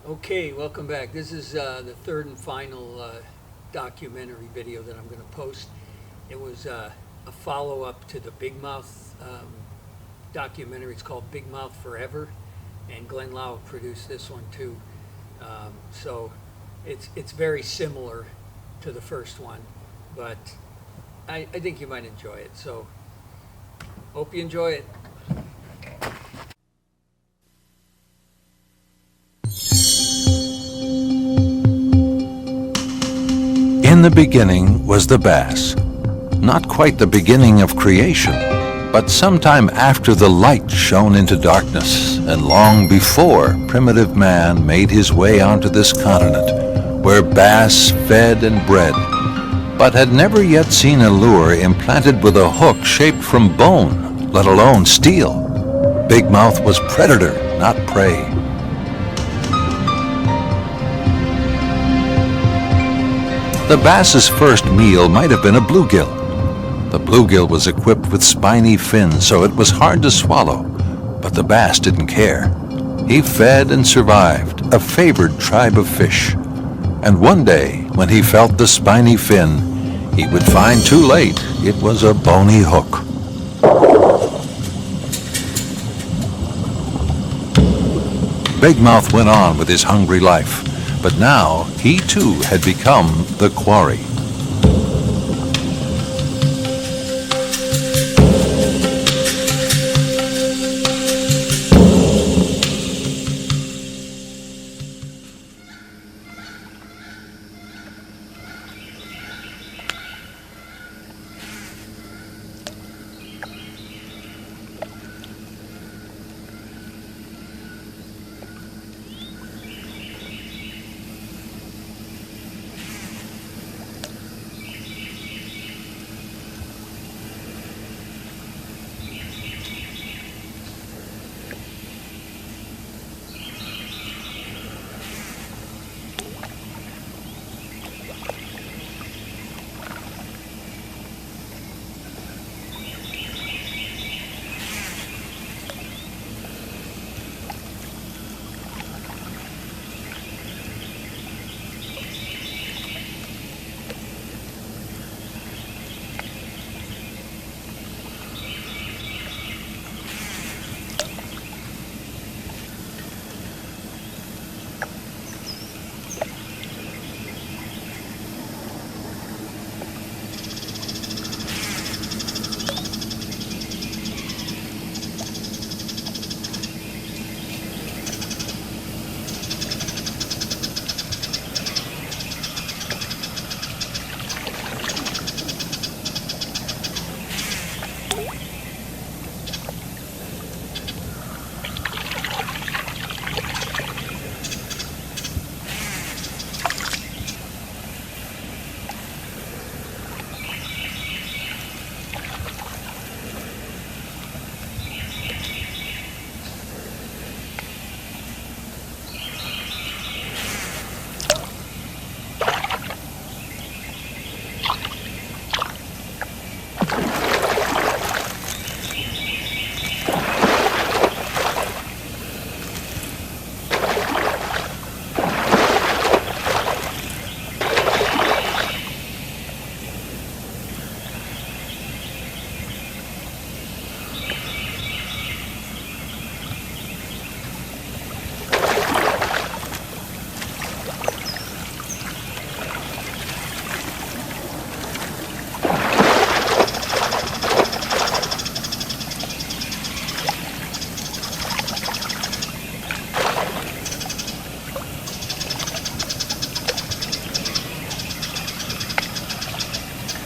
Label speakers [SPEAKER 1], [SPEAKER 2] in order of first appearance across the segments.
[SPEAKER 1] Okay, welcome back. This is the third and final documentary video that I'm going to post. It was a follow-up to the Big Mouth documentary. It's called Big Mouth Forever, and Glen Lau produced this one too. So it's very similar to the first one, but I think you might enjoy it. So hope you enjoy it.
[SPEAKER 2] In the beginning was the bass, not quite the beginning of creation, but sometime after the light shone into darkness and long before primitive man made his way onto this continent where bass fed and bred, but had never yet seen a lure implanted with a hook shaped from bone, let alone steel. Big Mouth was predator, not prey. The bass's first meal might have been a bluegill. The bluegill was equipped with spiny fins, so it was hard to swallow, but the bass didn't care. He fed and survived, a favored tribe of fish. And one day, when he felt the spiny fin, he would find too late it was a bony hook. Big Mouth went on with his hungry life. But now he too had become the quarry.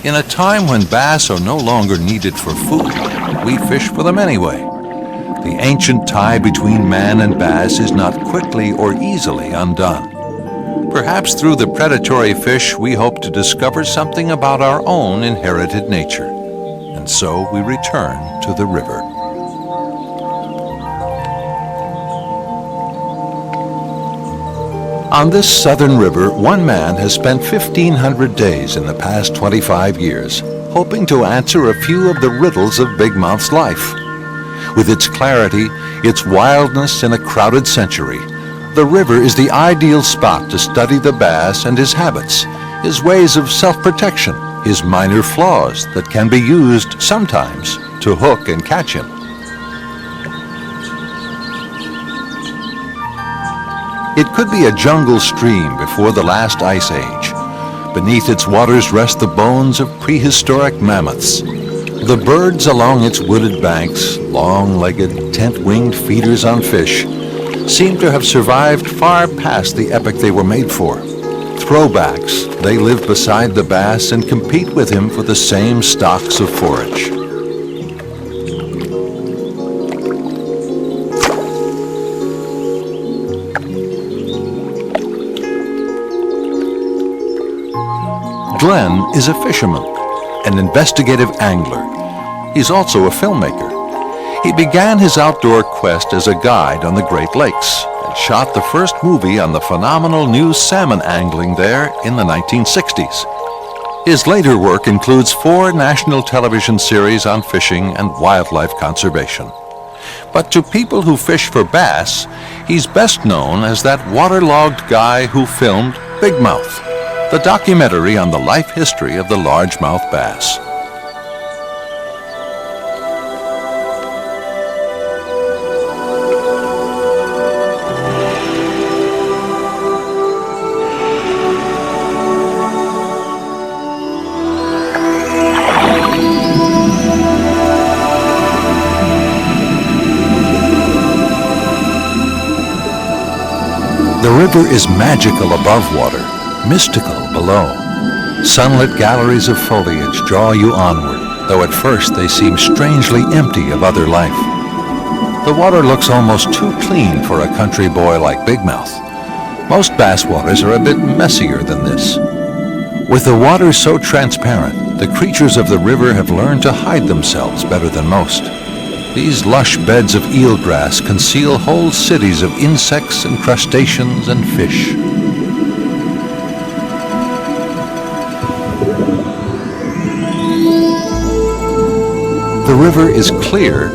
[SPEAKER 2] In a time when bass are no longer needed for food, we fish for them anyway. The ancient tie between man and bass is not quickly or easily undone. Perhaps through the predatory fish we hope to discover something about our own inherited nature. And so we return to the river. On this southern river, one man has spent 1,500 days in the past 25 years, hoping to answer a few of the riddles of Big Mouth's life. With its clarity, its wildness in a crowded century, The river is the ideal spot to study the bass and his habits, his ways of self-protection, his minor flaws that can be used sometimes to hook and catch him. It could be a jungle stream before the last ice age. Beneath its waters rest the bones of prehistoric mammoths. The birds along its wooded banks, long-legged, tent-winged feeders on fish, seem to have survived far past the epoch they were made for. Throwbacks, they live beside the bass and compete with him for the same stocks of forage. Glen is a fisherman, an investigative angler. He's also a filmmaker. He began his outdoor quest as a guide on the Great Lakes and shot the first movie on the phenomenal new salmon angling there in the 1960s. His later work includes 4 national television series on fishing and wildlife conservation. But to people who fish for bass, he's best known as that waterlogged guy who filmed Big Mouth, the documentary on the life history of the largemouth bass. The river is magical above water, mystical below. Sunlit galleries of foliage draw you onward, though at first they seem strangely empty of other life. The water looks almost too clean for a country boy like Big Mouth. Most bass waters are a bit messier than this. With the water so transparent, the creatures of the river have learned to hide themselves better than most. These lush beds of eelgrass conceal whole cities of insects and crustaceans and fish. The river is clear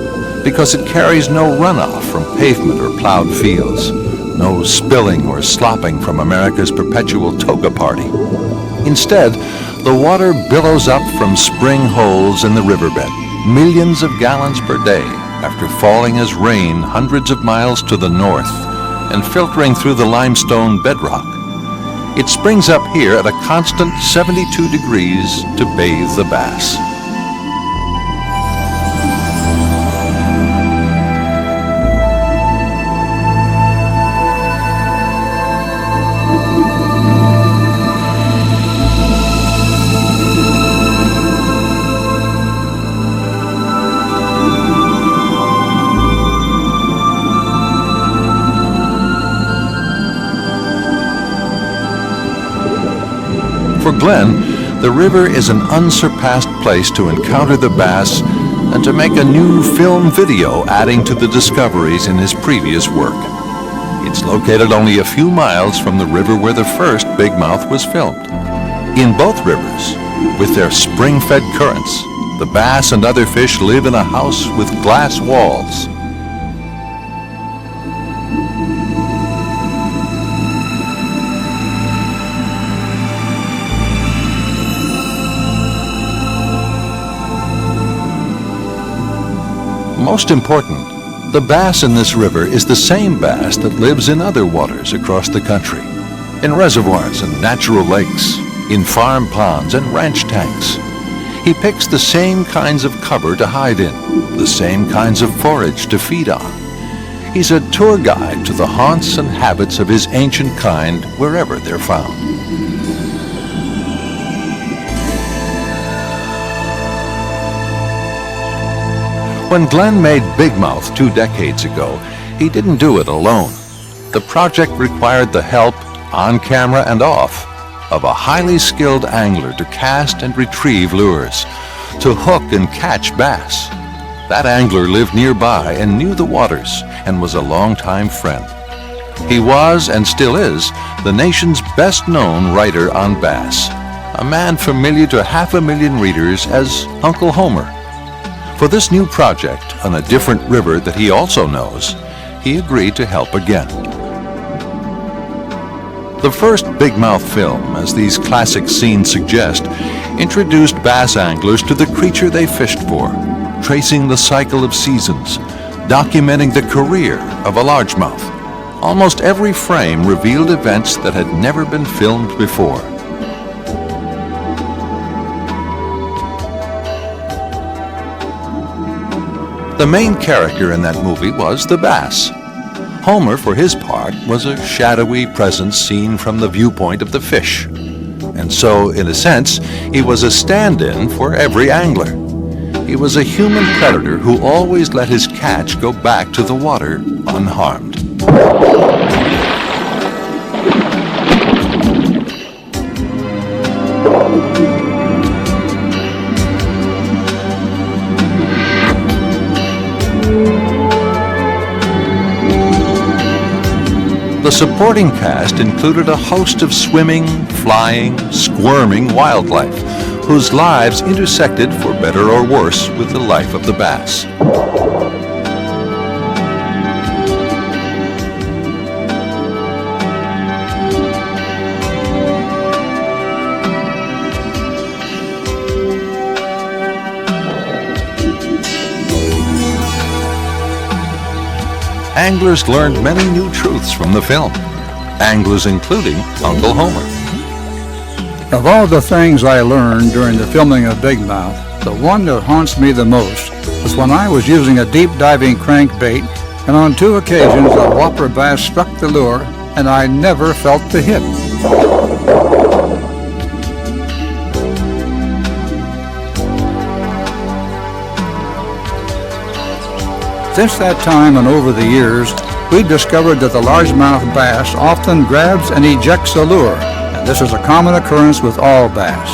[SPEAKER 2] because it carries no runoff from pavement or plowed fields, no spilling or slopping from America's perpetual toga party. Instead, the water billows up from spring holes in the riverbed, millions of gallons per day, after falling as rain hundreds of miles to the north and filtering through the limestone bedrock. It springs up here at a constant 72 degrees to bathe the bass. For Glen, the river is an unsurpassed place to encounter the bass and to make a new film video adding to the discoveries in his previous work. It's located only a few miles from the river where the first Big Mouth was filmed. In both rivers, with their spring-fed currents, the bass and other fish live in a house with glass walls. Most important, the bass in this river is the same bass that lives in other waters across the country, in reservoirs and natural lakes, in farm ponds and ranch tanks. He picks the same kinds of cover to hide in, the same kinds of forage to feed on. He's a tour guide to the haunts and habits of his ancient kind wherever they're found. When Glen made Big Mouth 2 decades ago, he didn't do it alone. The project required the help, on camera and off, of a highly skilled angler to cast and retrieve lures, to hook and catch bass. That angler lived nearby and knew the waters and was a longtime friend. He was, and still is, the nation's best-known writer on bass, a man familiar to 500,000 readers as Uncle Homer. For this new project on a different river that he also knows, he agreed to help again. The first big mouth film, as these classic scenes suggest, introduced bass anglers to the creature they fished for, tracing the cycle of seasons, documenting the career of a largemouth. Almost every frame revealed events that had never been filmed before. The main character in that movie was the bass. Homer, for his part, was a shadowy presence seen from the viewpoint of the fish. And so, in a sense, he was a stand-in for every angler. He was a human predator who always let his catch go back to the water unharmed. The supporting cast included a host of swimming, flying, squirming wildlife, whose lives intersected, for better or worse, with the life of the bass. Anglers learned many new truths from the film, anglers including Uncle Homer.
[SPEAKER 3] Of all the things I learned during the filming of Big Mouth, the one that haunts me the most was when I was using a deep diving crankbait, and on 2 occasions a whopper bass struck the lure and I never felt the hit. Since that time and over the years, we discovered that the largemouth bass often grabs and ejects a lure, and this is a common occurrence with all bass.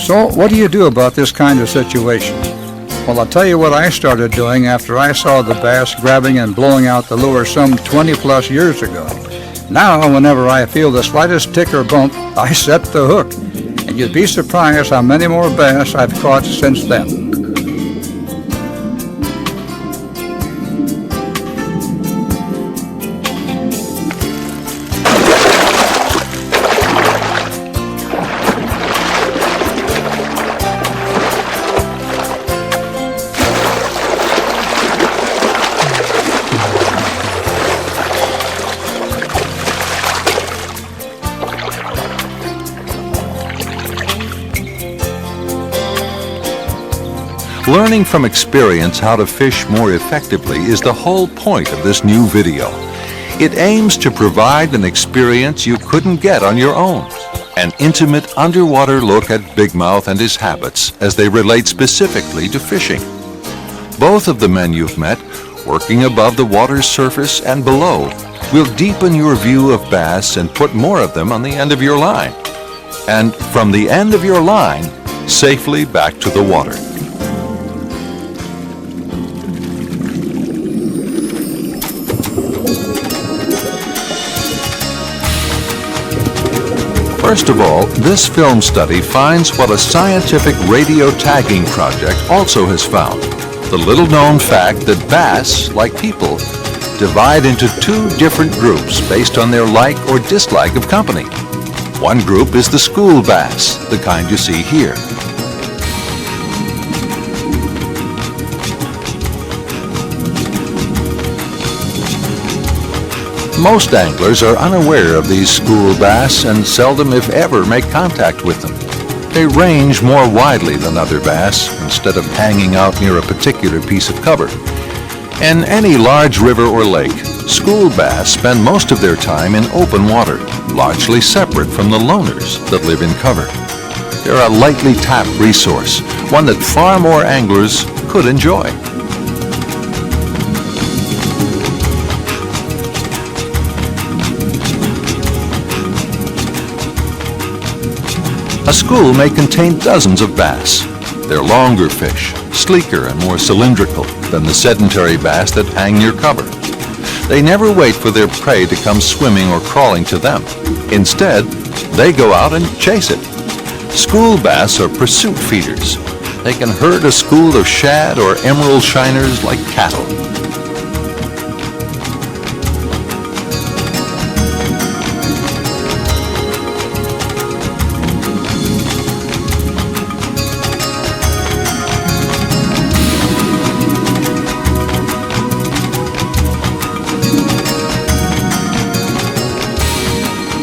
[SPEAKER 3] So, what do you do about this kind of situation? Well, I'll tell you what I started doing after I saw the bass grabbing and blowing out the lure some 20 plus years ago. Now, whenever I feel the slightest tick or bump, I set the hook. And you'd be surprised how many more bass I've caught since then.
[SPEAKER 2] Learning from experience how to fish more effectively is the whole point of this new video. It aims to provide an experience you couldn't get on your own. An intimate underwater look at Big Mouth and his habits as they relate specifically to fishing. Both of the men you've met, working above the water's surface and below, will deepen your view of bass and put more of them on the end of your line. And from the end of your line, safely back to the water. First of all, this film study finds what a scientific radio tagging project also has found. The little-known fact that bass, like people, divide into two different groups based on their like or dislike of company. One group is the school bass, the kind you see here. Most anglers are unaware of these school bass and seldom, if ever, make contact with them. They range more widely than other bass, instead of hanging out near a particular piece of cover. In any large river or lake, school bass spend most of their time in open water, largely separate from the loners that live in cover. They're a lightly tapped resource, one that far more anglers could enjoy. A school may contain dozens of bass. They're longer fish, sleeker and more cylindrical than the sedentary bass that hang near cover. They never wait for their prey to come swimming or crawling to them. Instead, they go out and chase it. School bass are pursuit feeders. They can herd a school of shad or emerald shiners like cattle.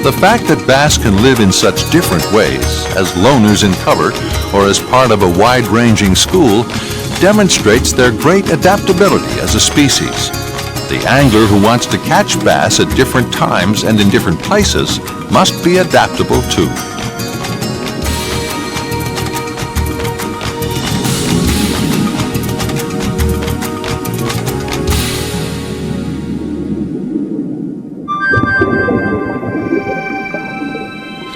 [SPEAKER 2] The fact that bass can live in such different ways, as loners in cover or as part of a wide-ranging school, demonstrates their great adaptability as a species. The angler who wants to catch bass at different times and in different places must be adaptable too.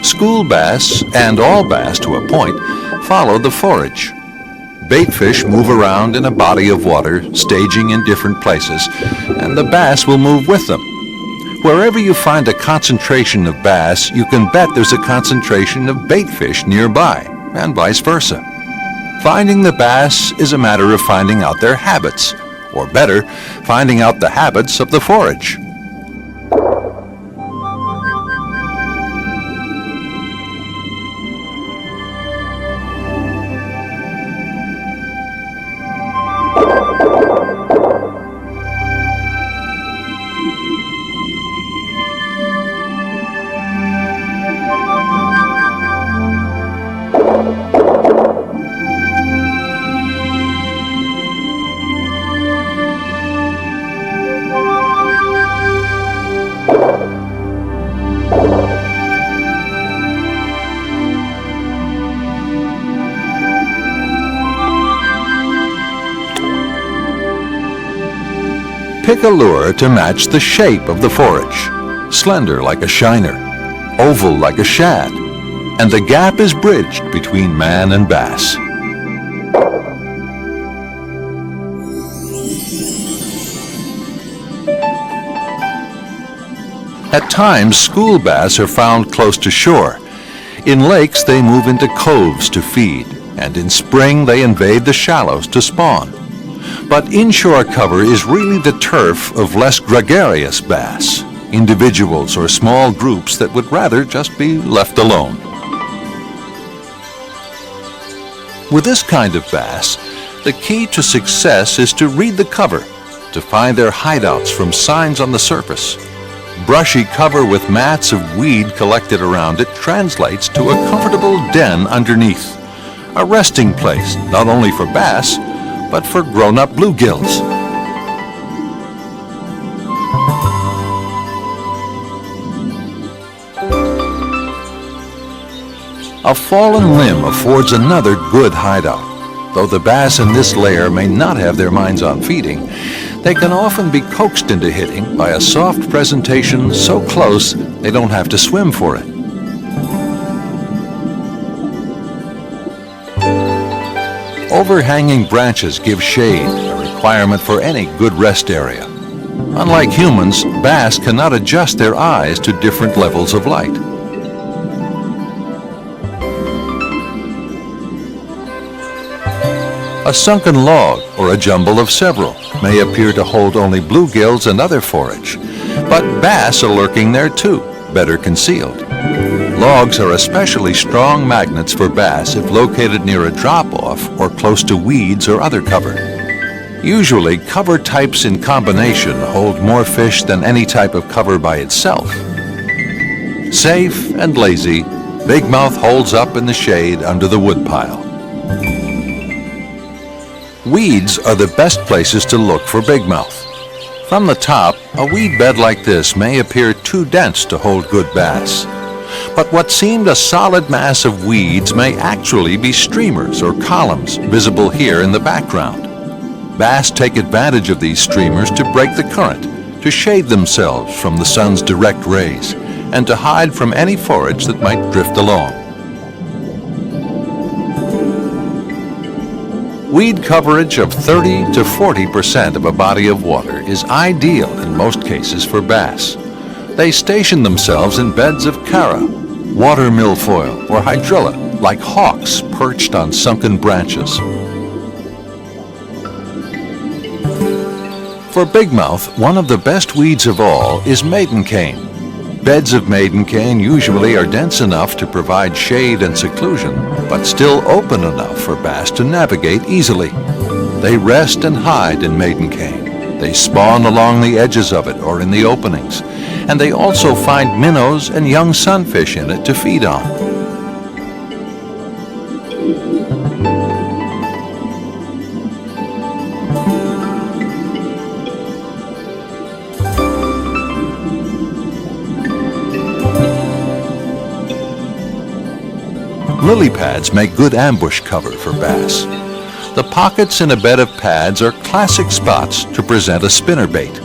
[SPEAKER 2] School bass, and all bass to a point, follow the forage. Bait fish move around in a body of water, staging in different places, and the bass will move with them. Wherever you find a concentration of bass, you can bet there's a concentration of bait fish nearby, and vice versa. Finding the bass is a matter of finding out their habits, or better, finding out the habits of the forage. Pick a lure to match the shape of the forage. Slender like a shiner, oval like a shad, and the gap is bridged between man and bass. At times, school bass are found close to shore. In lakes, they move into coves to feed, and in spring, they invade the shallows to spawn. But inshore cover is really the turf of less gregarious bass, individuals or small groups that would rather just be left alone. With this kind of bass, the key to success is to read the cover, to find their hideouts from signs on the surface. Brushy cover with mats of weed collected around it translates to a comfortable den underneath, a resting place not only for bass, but for grown-up bluegills. A fallen limb affords another good hideout. Though the bass in this layer may not have their minds on feeding, they can often be coaxed into hitting by a soft presentation so close they don't have to swim for it. Overhanging branches give shade, a requirement for any good rest area. Unlike humans, bass cannot adjust their eyes to different levels of light. A sunken log or a jumble of several may appear to hold only bluegills and other forage, but bass are lurking there too, better concealed. Logs are especially strong magnets for bass if located near a drop-off or close to weeds or other cover. Usually, cover types in combination hold more fish than any type of cover by itself. Safe and lazy, bigmouth holds up in the shade under the woodpile. Weeds are the best places to look for bigmouth. From the top, a weed bed like this may appear too dense to hold good bass. But what seemed a solid mass of weeds may actually be streamers or columns visible here in the background. Bass take advantage of these streamers to break the current, to shade themselves from the sun's direct rays, and to hide from any forage that might drift along. Weed coverage of 30 to 40% of a body of water is ideal in most cases for bass. They station themselves in beds of chara, water milfoil, or hydrilla, like hawks perched on sunken branches. For bigmouth, one of the best weeds of all is maidencane. Beds of maidencane usually are dense enough to provide shade and seclusion, but still open enough for bass to navigate easily. They rest and hide in maidencane. They spawn along the edges of it or in the openings, and they also find minnows and young sunfish in it to feed on. Lily pads make good ambush cover for bass. The pockets in a bed of pads are classic spots to present a spinnerbait.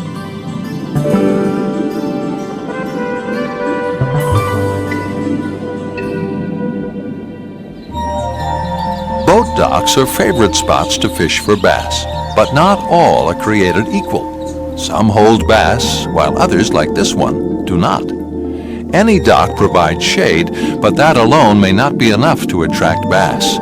[SPEAKER 2] Boat docks are favorite spots to fish for bass, but not all are created equal. Some hold bass, while others, like this one, do not. Any dock provides shade, but that alone may not be enough to attract bass.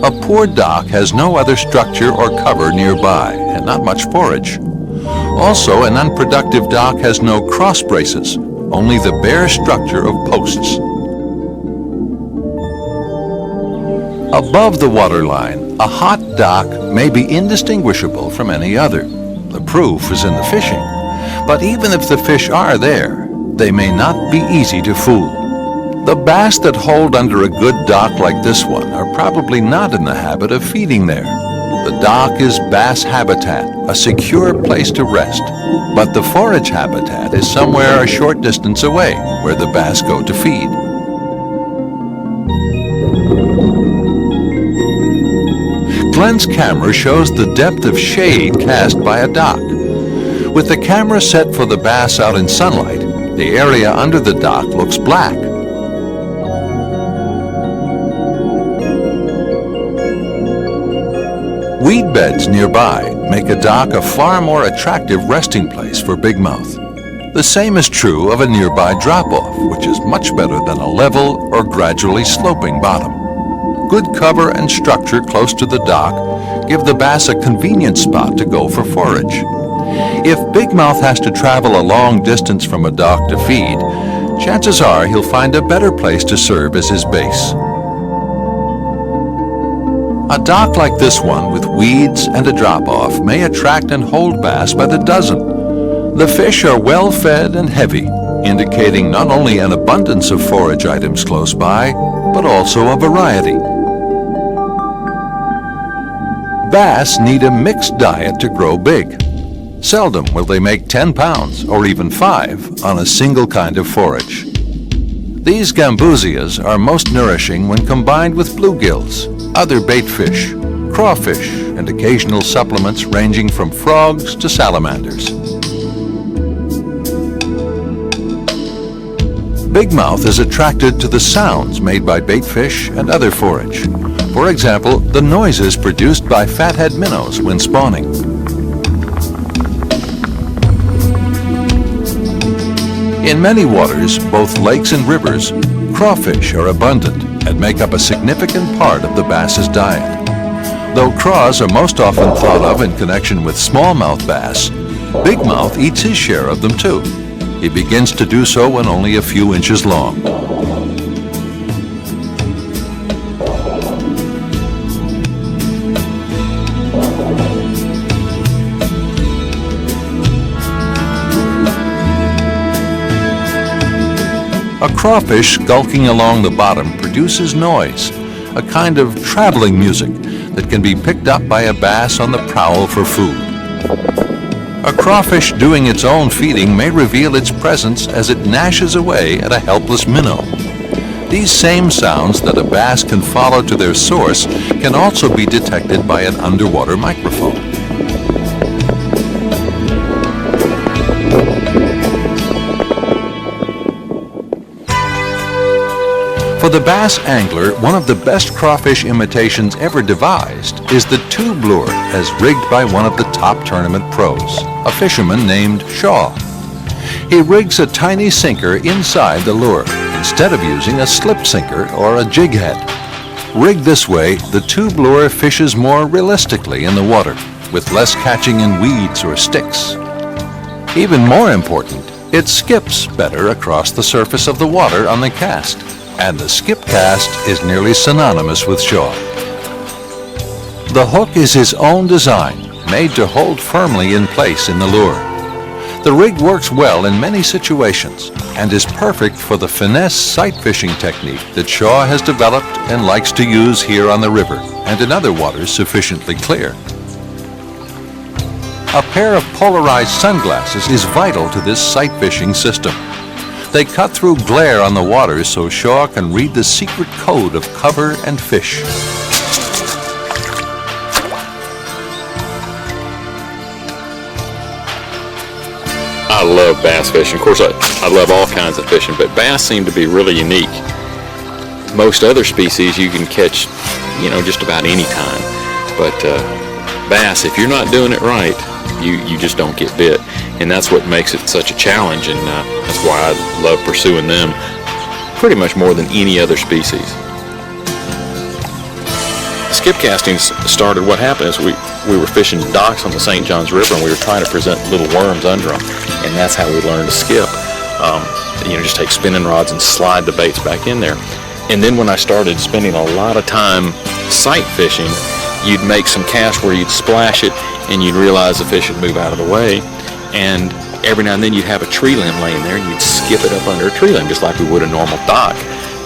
[SPEAKER 2] A poor dock has no other structure or cover nearby, and not much forage. Also, an unproductive dock has no cross braces, only the bare structure of posts. Above the waterline, a hot dock may be indistinguishable from any other. The proof is in the fishing. But even if the fish are there, they may not be easy to fool. The bass that hold under a good dock like this one are probably not in the habit of feeding there. The dock is bass habitat, a secure place to rest, but the forage habitat is somewhere a short distance away where the bass go to feed. Glen's camera shows the depth of shade cast by a dock. With the camera set for the bass out in sunlight, the area under the dock looks black. Weed beds nearby make a dock a far more attractive resting place for bigmouth. The same is true of a nearby drop-off, which is much better than a level or gradually sloping bottom. Good cover and structure close to the dock give the bass a convenient spot to go for forage. If bigmouth has to travel a long distance from a dock to feed, chances are he'll find a better place to serve as his base. A dock like this one with weeds and a drop-off may attract and hold bass by the dozen. The fish are well fed and heavy, indicating not only an abundance of forage items close by, but also a variety. Bass need a mixed diet to grow big. Seldom will they make 10 pounds, or even 5, on a single kind of forage. These gambusias are most nourishing when combined with bluegills, other bait fish, crawfish, and occasional supplements ranging from frogs to salamanders. Bigmouth is attracted to the sounds made by bait fish and other forage. For example, the noises produced by fathead minnows when spawning. In many waters, both lakes and rivers, crawfish are abundant and make up a significant part of the bass's diet. Though craws are most often thought of in connection with smallmouth bass, bigmouth eats his share of them too. He begins to do so when only a few inches long. A crawfish skulking along the bottom produces noise, a kind of traveling music that can be picked up by a bass on the prowl for food. A crawfish doing its own feeding may reveal its presence as it gnashes away at a helpless minnow. These same sounds that a bass can follow to their source can also be detected by an underwater microphone. For the bass angler, one of the best crawfish imitations ever devised is the tube lure as rigged by one of the top tournament pros, a fisherman named Shaw. He rigs a tiny sinker inside the lure instead of using a slip sinker or a jig head. Rigged this way, the tube lure fishes more realistically in the water, with less catching in weeds or sticks. Even more important, it skips better across the surface of the water on the cast. And the skip cast is nearly synonymous with Shaw. The hook is his own design, made to hold firmly in place in the lure. The rig works well in many situations and is perfect for the finesse sight fishing technique that Shaw has developed and likes to use here on the river and in other waters sufficiently clear. A pair of polarized sunglasses is vital to this sight fishing system. They cut through glare on the water so Shaw can read the secret code of cover and fish.
[SPEAKER 4] I love bass fishing. Of course, I love all kinds of fishing, but bass seem to be really unique. Most other species you can catch, just about any time. But bass, if you're not doing it right, you just don't get bit. And that's what makes it such a challenge, and that's why I love pursuing them pretty much more than any other species. Skip casting started, what happened is we were fishing docks on the St. Johns River, and we were trying to present little worms under them, and that's how we learned to skip. Just take spinning rods and slide the baits back in there. And then when I started spending a lot of time sight fishing, you'd make some casts where you'd splash it, and you'd realize the fish would move out of the way. And every now and then you'd have a tree limb laying there, and you'd skip it up under a tree limb just like we would a normal dock.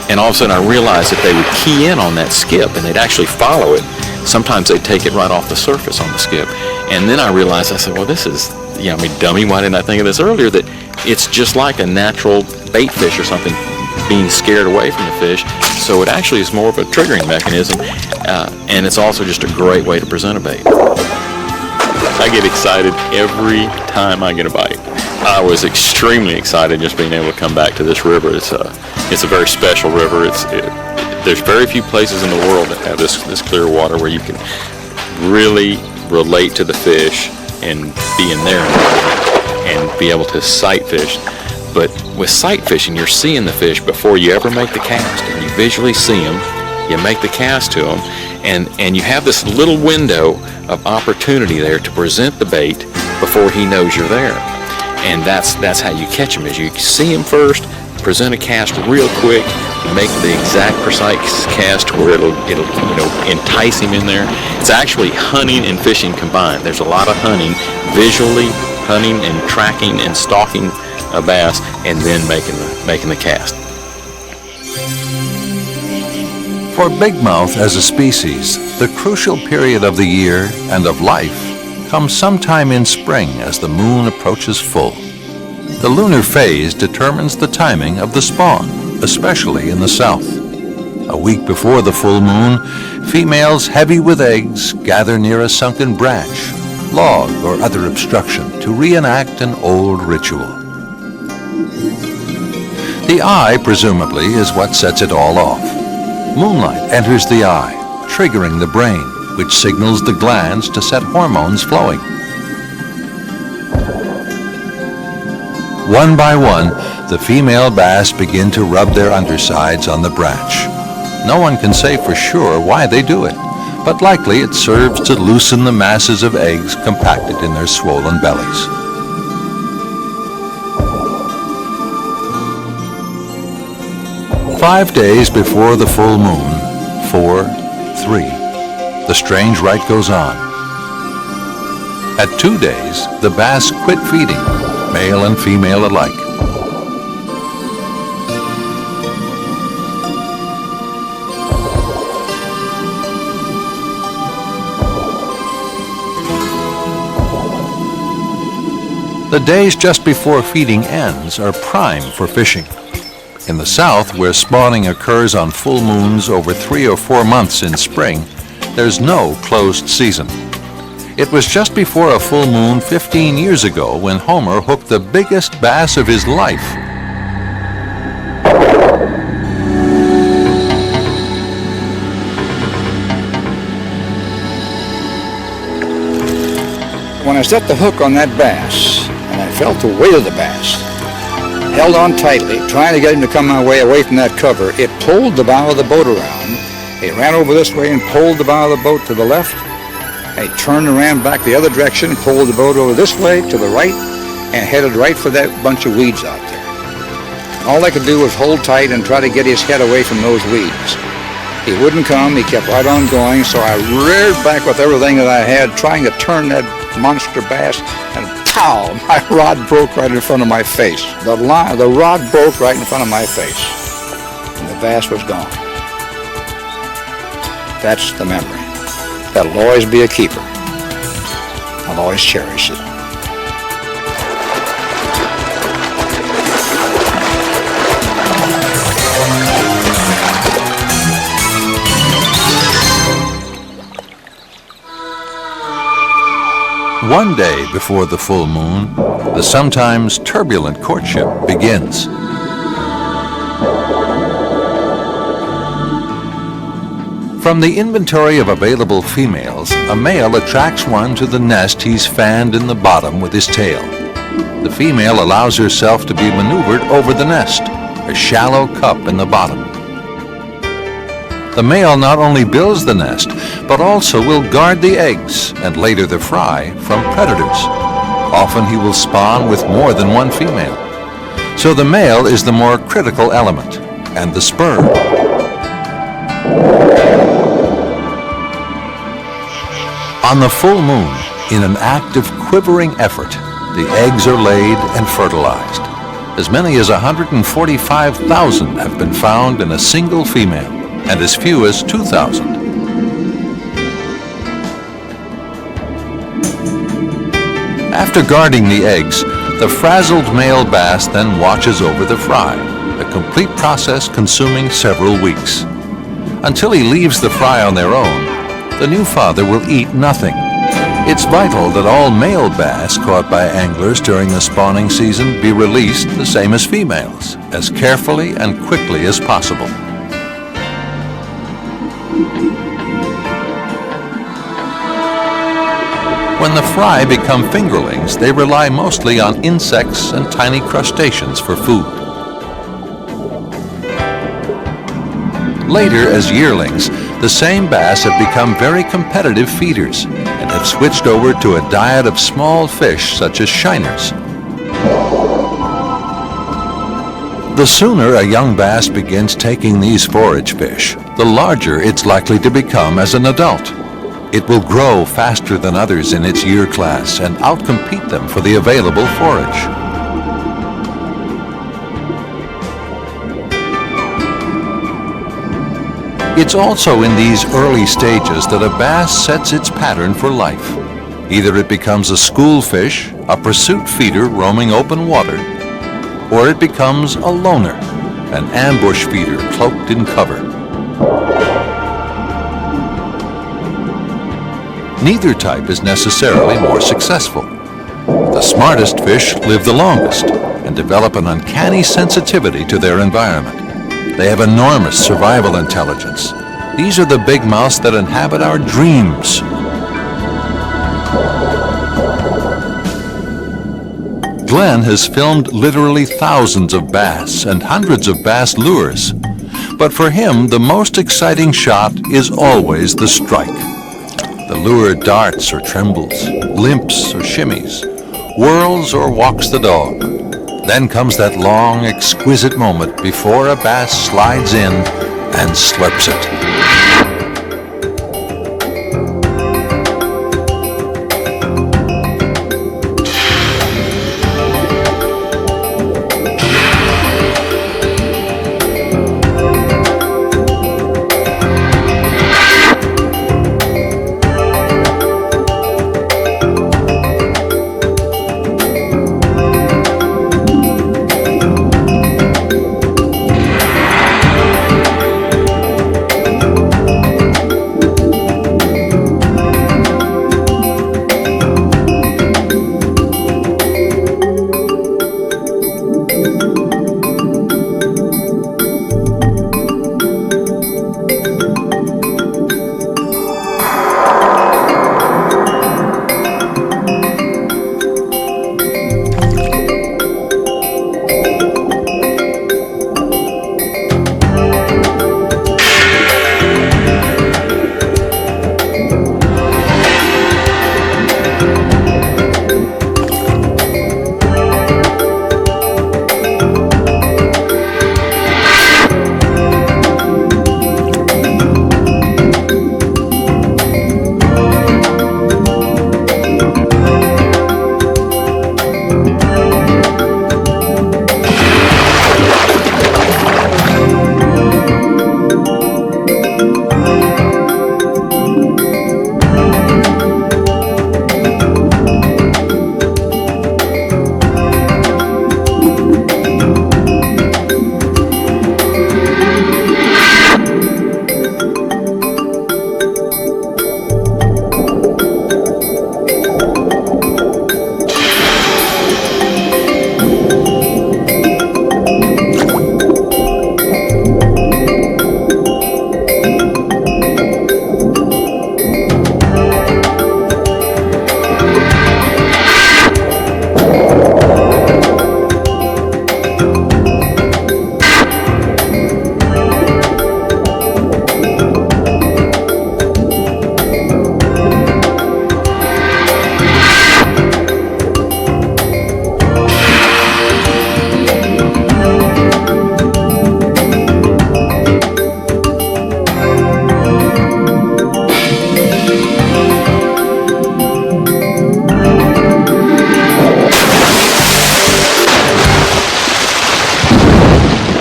[SPEAKER 4] And all of a sudden I realized that they would key in on that skip, and they'd actually follow it. Sometimes they'd take it right off the surface on the skip. And then I realized, I said, well, this is, dummy, why didn't I think of this earlier? That it's just like a natural bait fish or something being scared away from the fish. So it actually is more of a triggering mechanism, and it's also just a great way to present a bait. I get excited every time I get a bite. I was extremely excited just being able to come back to this river. It's a very special river. There's very few places in the world that have this clear water where you can really relate to the fish and be in their environment and be able to sight fish. But with sight fishing, you're seeing the fish before you ever make the cast, and you visually see them. You make the cast to them, and you have this little window of opportunity there to present the bait before he knows you're there. And that's how you catch him, is you see him first, present a cast real quick, make the exact precise cast where it'll entice him in there. It's actually hunting and fishing combined. There's a lot of hunting, visually hunting and tracking and stalking a bass, and then making the cast.
[SPEAKER 2] For bigmouth as a species, the crucial period of the year and of life comes sometime in spring as the moon approaches full. The lunar phase determines the timing of the spawn, especially in the south. A week before the full moon, females heavy with eggs gather near a sunken branch, log, or other obstruction to reenact an old ritual. The eye, presumably, is what sets it all off. Moonlight enters the eye, triggering the brain, which signals the glands to set hormones flowing. One by one, the female bass begin to rub their undersides on the branch. No one can say for sure why they do it, but likely it serves to loosen the masses of eggs compacted in their swollen bellies. "5 days before the full moon, 4, 3, the strange rite goes on. At 2 days, the bass quit feeding, male and female alike. The days just before feeding ends are prime for fishing. In the south, where spawning occurs on full moons over 3 or 4 months in spring, there's no closed season. It was just before a full moon 15 years ago when Homer hooked the biggest bass of his life.
[SPEAKER 3] When I set the hook on that bass, and I felt the weight of the bass, held on tightly, trying to get him to come my way away from that cover, it pulled the bow of the boat around. He ran over this way and pulled the bow of the boat to the left. He turned and ran back the other direction, pulled the boat over this way to the right, and headed right for that bunch of weeds out there. All I could do was hold tight and try to get his head away from those weeds. He wouldn't come, he kept right on going, so I reared back with everything that I had, trying to turn that monster bass, and pow, my rod broke right in front of my face. The rod broke right in front of my face, and the bass was gone. That's the memory. That'll always be a keeper. I'll always cherish it.
[SPEAKER 2] One day before the full moon, the sometimes turbulent courtship begins. From the inventory of available females, a male attracts one to the nest he's fanned in the bottom with his tail. The female allows herself to be maneuvered over the nest, a shallow cup in the bottom. The male not only builds the nest, but also will guard the eggs, and later the fry, from predators. Often he will spawn with more than one female. So the male is the more critical element, and the sperm. On the full moon, in an act of quivering effort, the eggs are laid and fertilized. As many as 145,000 have been found in a single female, and as few as 2,000. After guarding the eggs, the frazzled male bass then watches over the fry, a complete process consuming several weeks. Until he leaves the fry on their own, the new father will eat nothing. It's vital that all male bass caught by anglers during the spawning season be released the same as females, as carefully and quickly as possible. When the fry become fingerlings, they rely mostly on insects and tiny crustaceans for food. Later, as yearlings, the same bass have become very competitive feeders and have switched over to a diet of small fish such as shiners. The sooner a young bass begins taking these forage fish, the larger it's likely to become as an adult. It will grow faster than others in its year class and outcompete them for the available forage. It's also in these early stages that a bass sets its pattern for life. Either it becomes a school fish, a pursuit feeder roaming open water, or it becomes a loner, an ambush feeder cloaked in cover. Neither type is necessarily more successful. The smartest fish live the longest and develop an uncanny sensitivity to their environment. They have enormous survival intelligence. These are the big mouths that inhabit our dreams. Glen has filmed literally thousands of bass and hundreds of bass lures. But for him, the most exciting shot is always the strike. lure darts or trembles, limps or shimmies, whirls or walks the dog. Then comes that long, exquisite moment before a bass slides in and slurps it.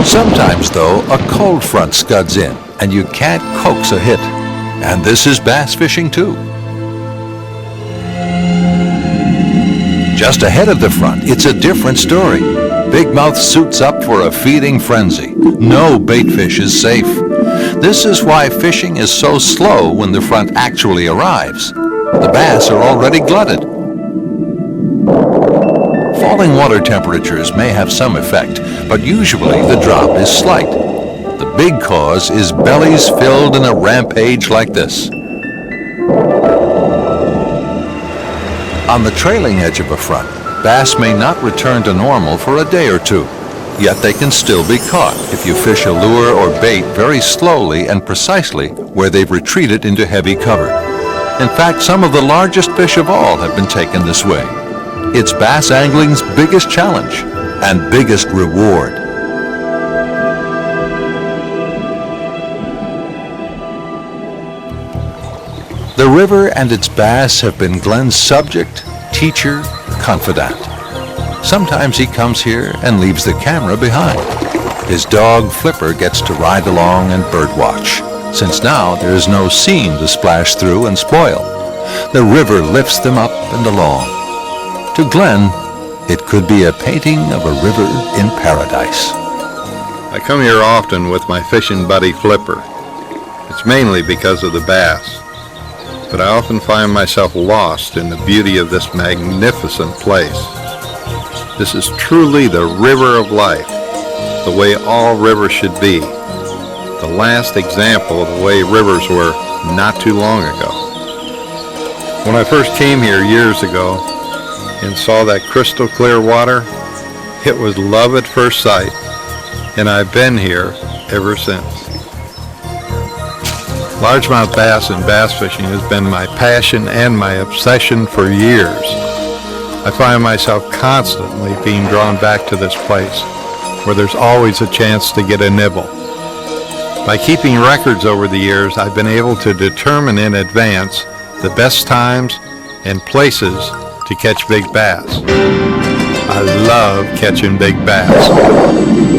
[SPEAKER 2] Sometimes, though, a cold front scuds in, and you can't coax a hit. And this is bass fishing, too. Just ahead of the front, it's a different story. Big mouth suits up for a feeding frenzy. No bait fish is safe. This is why fishing is so slow when the front actually arrives. The bass are already glutted. Falling water temperatures may have some effect, but usually the drop is slight. The big cause is bellies filled in a rampage like this. On the trailing edge of a front, bass may not return to normal for a day or two, yet they can still be caught if you fish a lure or bait very slowly and precisely where they've retreated into heavy cover. In fact, some of the largest fish of all have been taken this way. It's bass angling's biggest challenge and biggest reward. The river and its bass have been Glen's subject, teacher, confidant. Sometimes he comes here and leaves the camera behind. His dog Flipper gets to ride along and birdwatch, since now there is no seam to splash through and spoil. The river lifts them up and along. To Glen, it could be a painting of a river in paradise.
[SPEAKER 5] I come here often with my fishing buddy Flipper. It's mainly because of the bass, but I often find myself lost in the beauty of this magnificent place. This is truly the river of life, the way all rivers should be, the last example of the way rivers were not too long ago. When I first came here years ago and saw that crystal clear water, it was love at first sight, and I've been here ever since. Largemouth bass and bass fishing has been my passion and my obsession for years. I find myself constantly being drawn back to this place, where there's always a chance to get a nibble. By keeping records over the years, I've been able to determine in advance the best times and places to catch big bass. I love catching big bass.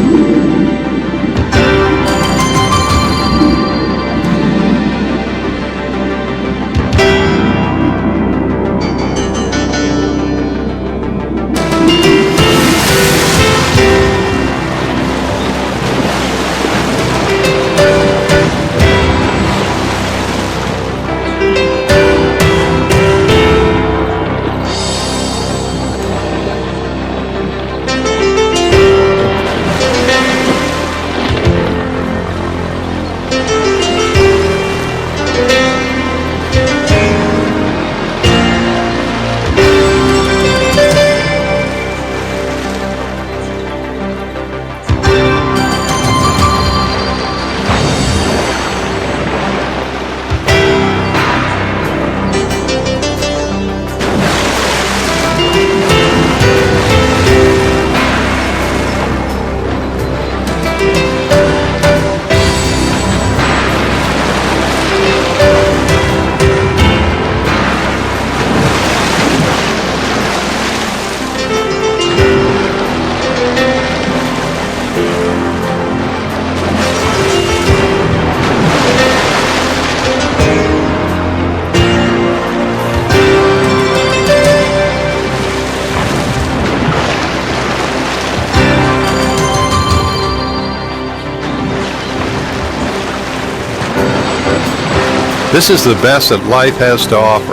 [SPEAKER 5] This is the best that life has to offer.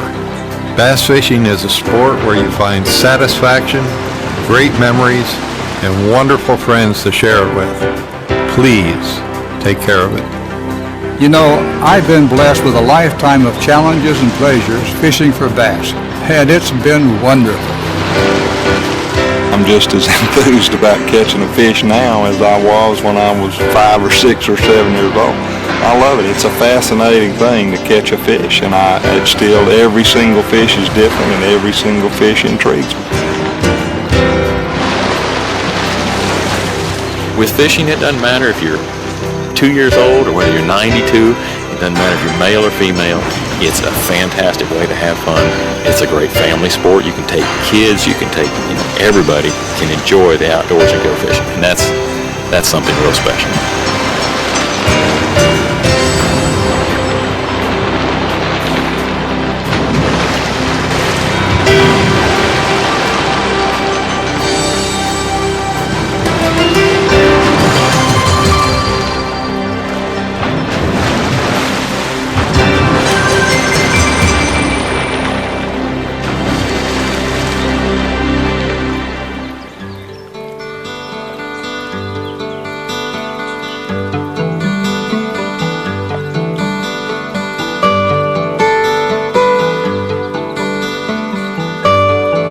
[SPEAKER 5] Bass fishing is a sport where you find satisfaction, great memories, and wonderful friends to share it with. Please take care of it.
[SPEAKER 3] You know, I've been blessed with a lifetime of challenges and pleasures fishing for bass, and it's been wonderful.
[SPEAKER 6] I'm just as enthused about catching a fish now as I was when I was 5 or 6 or 7 years old. I love it. It's a fascinating thing to catch a fish, and it's still, every single fish is different and every single fish intrigues me.
[SPEAKER 4] With fishing, it doesn't matter if you're 2 years old or whether you're 92. It doesn't matter if you're male or female. It's a fantastic way to have fun. It's a great family sport. You can take kids, you can take, everybody can enjoy the outdoors and go fishing. And that's something real special.